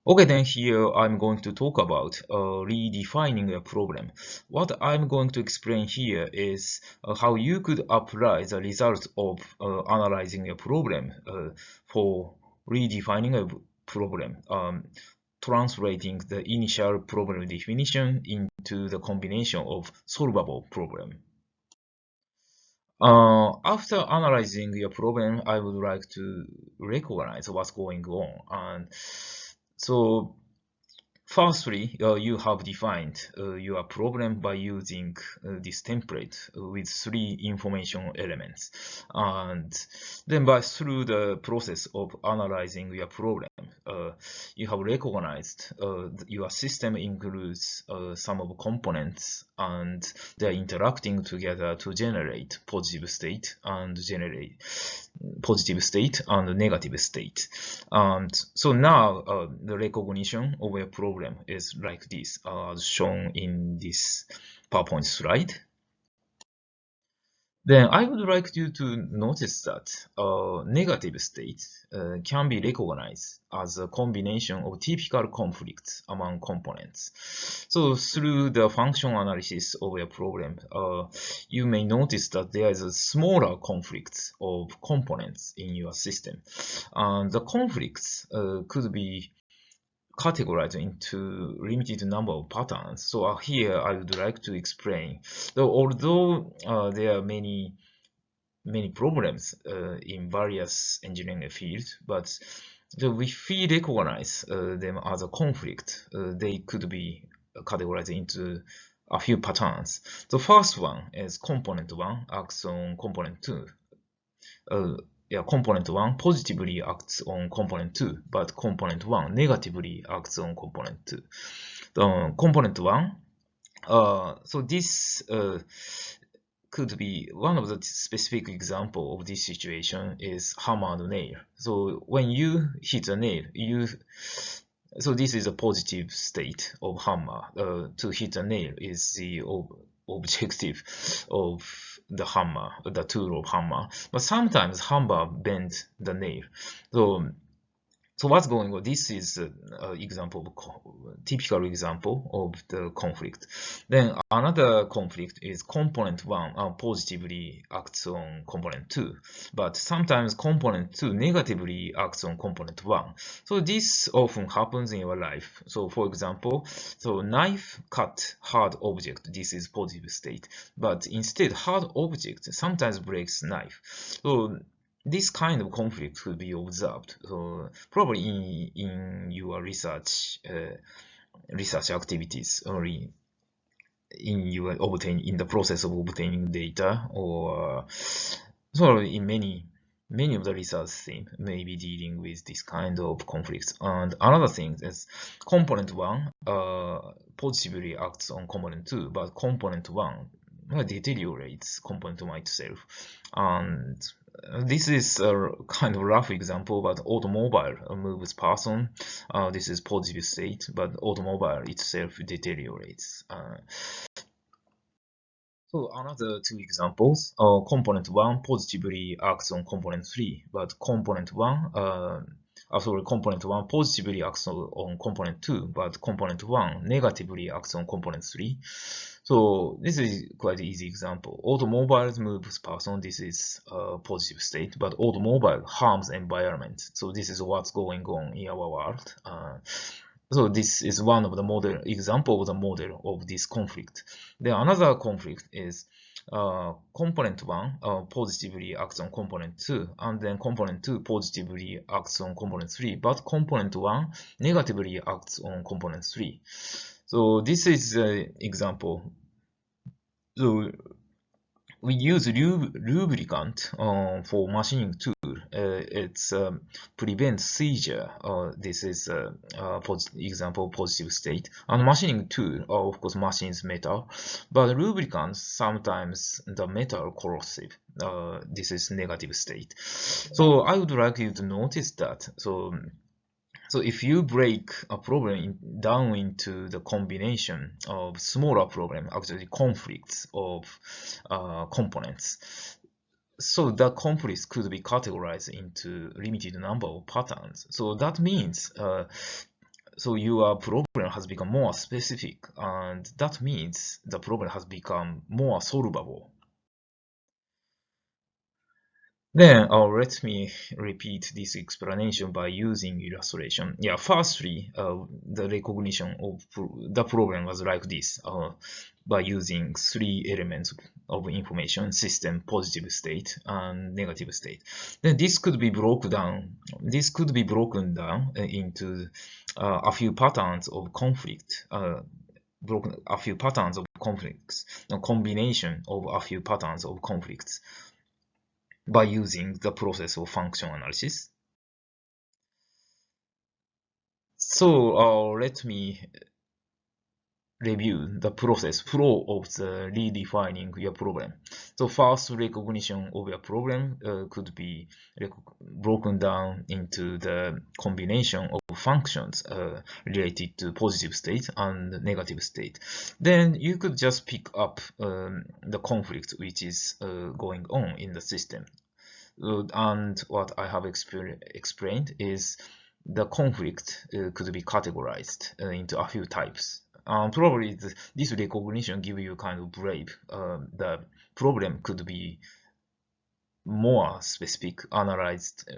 Okay, then here I'm going to talk about redefining a problem. What I'm going to explain here is how you could apply the result of analyzing a problem for redefining a problem, translating the initial problem definition into the combination of solvable problem. After analyzing your problem, I would like to recognize what's going on. And so firstly, you have defined your problem by using this template with three information elements. And then through the process of analyzing your problem, you have recognized your system includes some of components and they're interacting together to generate positive state and negative state. And so now the recognition of a problem is like this, as shown in this PowerPoint slide. Then I would like you to notice that negative state can be recognized as a combination of typical conflicts among components. So through the function analysis of a problem, you may notice that there is a smaller conflict of components in your system. And the conflicts could be categorized into limited number of patterns. So here I would like to explain. So although there are many problems in various engineering fields, but if we recognize them as a conflict, they could be categorized into a few patterns. The first one is component 1 acts on component 2. Component 1 positively acts on component 2, but component 1 negatively acts on component 2. Component 1, so this could be one of the specific example of this situation is hammer and nail. So when you hit a nail, so this is a positive state of hammer. To hit a nail is the objective of the hammer, the tool of hammer. But sometimes hammer bends the nail. So what's going on? This is an typical example of the conflict. Then another conflict is component 1 positively acts on component 2, but sometimes component 2 negatively acts on component 1. So this often happens in your life. So for example, so knife cut hard object, this is positive state, but instead hard object sometimes breaks knife. So this kind of conflict could be observed. So probably in your research activities, or in the process of obtaining data, or so in many of the research team may be dealing with this kind of conflicts. And another thing is component 1 positively acts on component 2, but component 1 deteriorates component 1 itself. And this is a kind of rough example, but automobile moves person. This is positive state, but automobile itself deteriorates. So another two examples. Component 1 positively acts on component 3, but component 1 positively acts on component 2, but component 1 negatively acts on component 3. So this is quite an easy example. Automobiles moves person, this is a positive state, but automobile harms environment. So this is what's going on in our world. So this is one of the example of the model of this conflict. Then another conflict is component 1 positively acts on component 2, and then component 2 positively acts on component 3, but component 1 negatively acts on component 3. So this is an example. So we use lubricant for machining tool. It's prevents seizure. This is example positive state. And machining tool, of course, machines metal, but lubricants sometimes the metal corrosive. This is negative state. So I would like you to notice that. So if you break a problem down into the combination of smaller problem, actually conflicts of components, so the conflicts could be categorized into limited number of patterns. So that means So your problem has become more specific, and that means the problem has become more solvable. Then let me repeat this explanation by using illustration. Yeah, firstly, the recognition of the problem was like this, by using three elements of information: system, positive state, and negative state. Then this could be broken down. This could be broken down into a few patterns of conflict. A few patterns of conflicts, a combination of a few patterns of conflicts by using the process of function analysis. So let me review the process flow of the redefining your problem. So first, recognition of your problem could be broken down into the combination of functions related to positive state and negative state. Then you could just pick up the conflict which is going on in the system. And what I have explained is the conflict could be categorized into a few types. Probably this recognition give you kind of brave. The problem could be more specific, analyzed.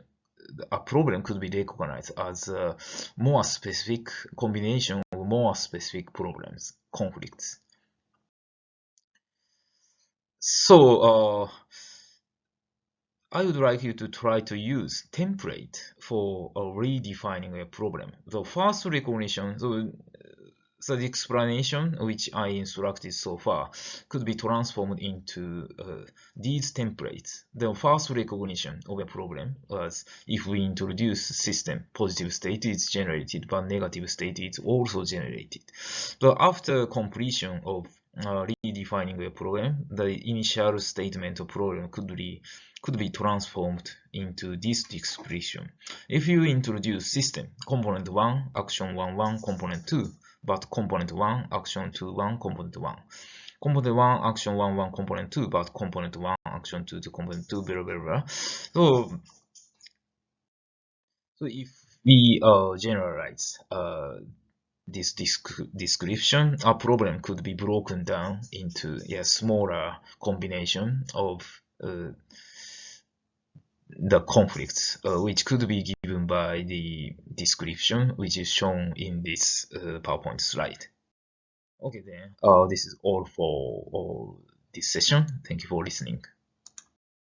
A problem could be recognized as a more specific combination of more specific problems, conflicts. So I would like you to try to use template for redefining a problem. The first recognition, so the explanation which I instructed so far could be transformed into these templates. The first recognition of a problem was if we introduce system, positive state is generated, but negative state is also generated. So after completion of redefining a problem, the initial statement of problem could be transformed into this expression. If you introduce system, component 1, action 1, 1, component 2, but component 1, action 2, 1, component 1. Component 1, action 1, 1, component 2, but component 1, action 2 to component 2, blah, blah, blah. So if we generalize this description, a problem could be broken down into a smaller combination of the conflicts, which could be given by the description, which is shown in this PowerPoint slide. Okay, then this is all for this session. Thank you for listening.